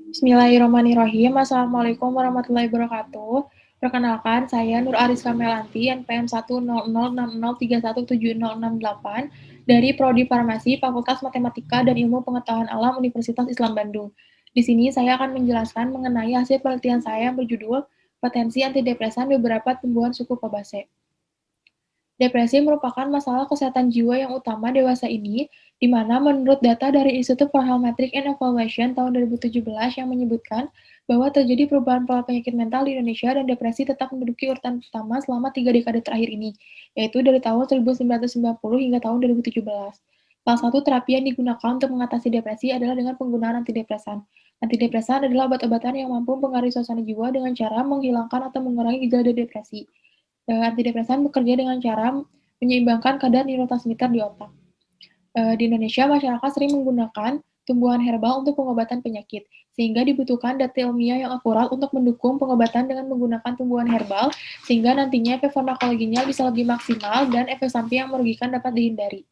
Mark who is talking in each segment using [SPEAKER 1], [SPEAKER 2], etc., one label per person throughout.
[SPEAKER 1] Bismillahirrahmanirrahim. Assalamualaikum warahmatullahi wabarakatuh. Perkenalkan, saya Nur Ariska Melanti, NPM 1006061717068 dari Prodi Farmasi Fakultas Matematika dan Ilmu Pengetahuan Alam Universitas Islam Bandung. Di sini saya akan menjelaskan mengenai hasil penelitian saya yang berjudul Potensi Antidepresan Beberapa Tumbuhan Suku Fabaceae. Depresi merupakan masalah kesehatan jiwa yang utama dewasa ini, di mana menurut data dari Institute for Health Metrics and Evaluation tahun 2017 yang menyebutkan bahwa terjadi perubahan pola penyakit mental di Indonesia dan depresi tetap menduduki urutan pertama selama 3 dekade terakhir ini, yaitu dari tahun 1990 hingga tahun 2017. Salah satu terapi yang digunakan untuk mengatasi depresi adalah dengan penggunaan antidepresan. Antidepresan adalah obat-obatan yang mampu mempengaruhi suasana jiwa dengan cara menghilangkan atau mengurangi gejala depresi. Antidepresan bekerja dengan cara menyeimbangkan kadar neurotransmitter di otak. Di Indonesia, masyarakat sering menggunakan tumbuhan herbal untuk pengobatan penyakit, sehingga dibutuhkan data ilmiah yang akurat untuk mendukung pengobatan dengan menggunakan tumbuhan herbal, sehingga nantinya efek farmakologinya bisa lebih maksimal dan efek samping yang merugikan dapat dihindari.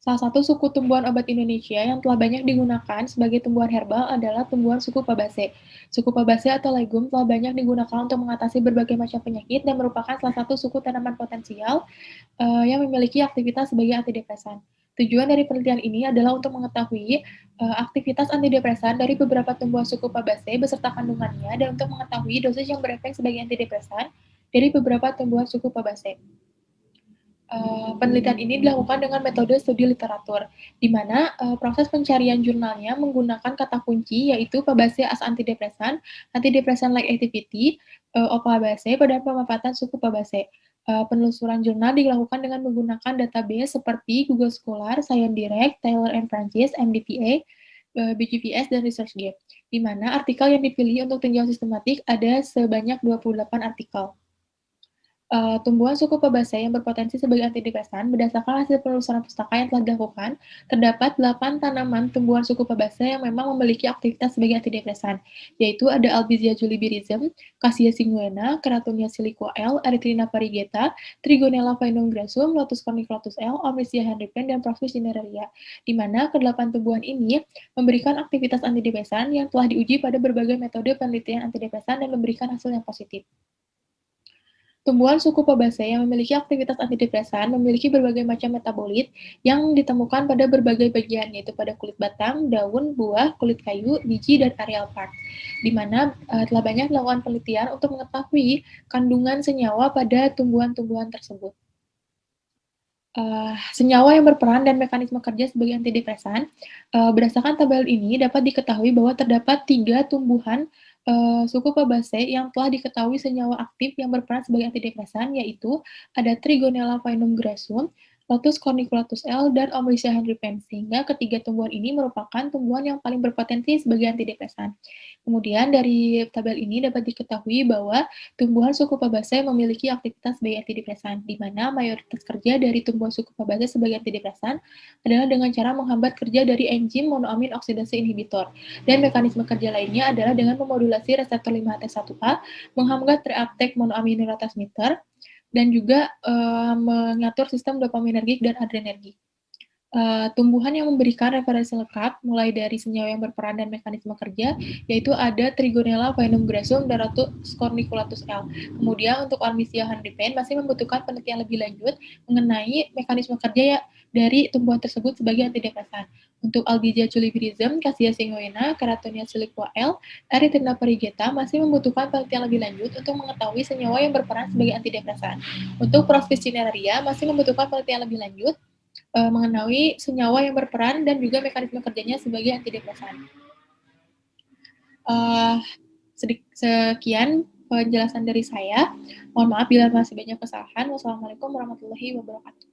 [SPEAKER 1] Salah satu suku tumbuhan obat Indonesia yang telah banyak digunakan sebagai tumbuhan herbal adalah tumbuhan suku Fabaceae. Suku Fabaceae atau legum telah banyak digunakan untuk mengatasi berbagai macam penyakit dan merupakan salah satu suku tanaman potensial yang memiliki aktivitas sebagai antidepresan. Tujuan dari penelitian ini adalah untuk mengetahui aktivitas antidepresan dari beberapa tumbuhan suku Fabaceae beserta kandungannya dan untuk mengetahui dosis yang berefek sebagai antidepresan dari beberapa tumbuhan suku Fabaceae. Penelitian ini dilakukan dengan metode studi literatur, di mana proses pencarian jurnalnya menggunakan kata kunci yaitu Fabaceae as antidepresan, antidepresan-like activity, Fabaceae pada pemanfaatan suku Fabaceae. Penelusuran jurnal dilakukan dengan menggunakan database seperti Google Scholar, ScienceDirect, Taylor and Francis, MDPA, BGVS, dan ResearchGate, di mana artikel yang dipilih untuk tinjauan sistematik ada sebanyak 28 artikel. Tumbuhan suku Fabaceae yang berpotensi sebagai antidepresan berdasarkan hasil penelusuran pustaka yang telah dilakukan, terdapat 8 tanaman tumbuhan suku Fabaceae yang memang memiliki aktivitas sebagai antidepresan, yaitu ada Albizia julibiricum, Cassia singuena, Keratonia siliqua L, Erythrina parigata, Trigonella phainongrassum, Lotus corniculatus L, Omycia henripen, dan Prophyus cineraria, di mana kedelapan tumbuhan ini memberikan aktivitas antidepresan yang telah diuji pada berbagai metode penelitian antidepresan dan memberikan hasil yang positif. Tumbuhan suku Fabaceae yang memiliki aktivitas antidepresan memiliki berbagai macam metabolit yang ditemukan pada berbagai bagian, yaitu pada kulit batang, daun, buah, kulit kayu, biji, dan areal part, di mana telah banyak dilakukan penelitian untuk mengetahui kandungan senyawa pada tumbuhan-tumbuhan tersebut. Senyawa yang berperan dan mekanisme kerja sebagai antidepresan, berdasarkan tabel ini dapat diketahui bahwa terdapat 3 tumbuhan suku Fabaceae yang telah diketahui senyawa aktif yang berperan sebagai antidepresan, yaitu ada Trigonella phainongrassum, Lotus corniculatus L, dan Omycia henripen, sehingga ketiga tumbuhan ini merupakan tumbuhan yang paling berpotensi sebagai antidepresan. Kemudian dari tabel ini dapat diketahui bahwa tumbuhan suku Fabaceae memiliki aktivitas sebagai antidepresan, di mana mayoritas kerja dari tumbuhan suku Fabaceae sebagai antidepresan adalah dengan cara menghambat kerja dari enzim monoamin oksidasi inhibitor, dan mekanisme kerja lainnya adalah dengan memodulasi reseptor 5-HT1A, menghambat reuptake monoamin neurotransmitter, dan juga mengatur sistem dopaminergik dan adrenergik. Tumbuhan yang memberikan referensi lengkap, mulai dari senyawa yang berperan dan mekanisme kerja, yaitu ada Trigonella phainongrassum dan Lotus corniculatus L. Kemudian untuk Omycia henripen masih membutuhkan penelitian lebih lanjut mengenai mekanisme kerja dari tumbuhan tersebut sebagai antidepresan. Untuk Albizia julibiricum, Cassia singuena, Keratonia siliqua L, Erythrina parigata masih membutuhkan penelitian lebih lanjut untuk mengetahui senyawa yang berperan sebagai antidepresan. Untuk Prophyus cineraria masih membutuhkan penelitian lebih lanjut mengenai senyawa yang berperan dan juga mekanisme kerjanya sebagai antidepresan. Sekian penjelasan dari saya. Mohon maaf bila masih banyak kesalahan. Wassalamualaikum warahmatullahi wabarakatuh.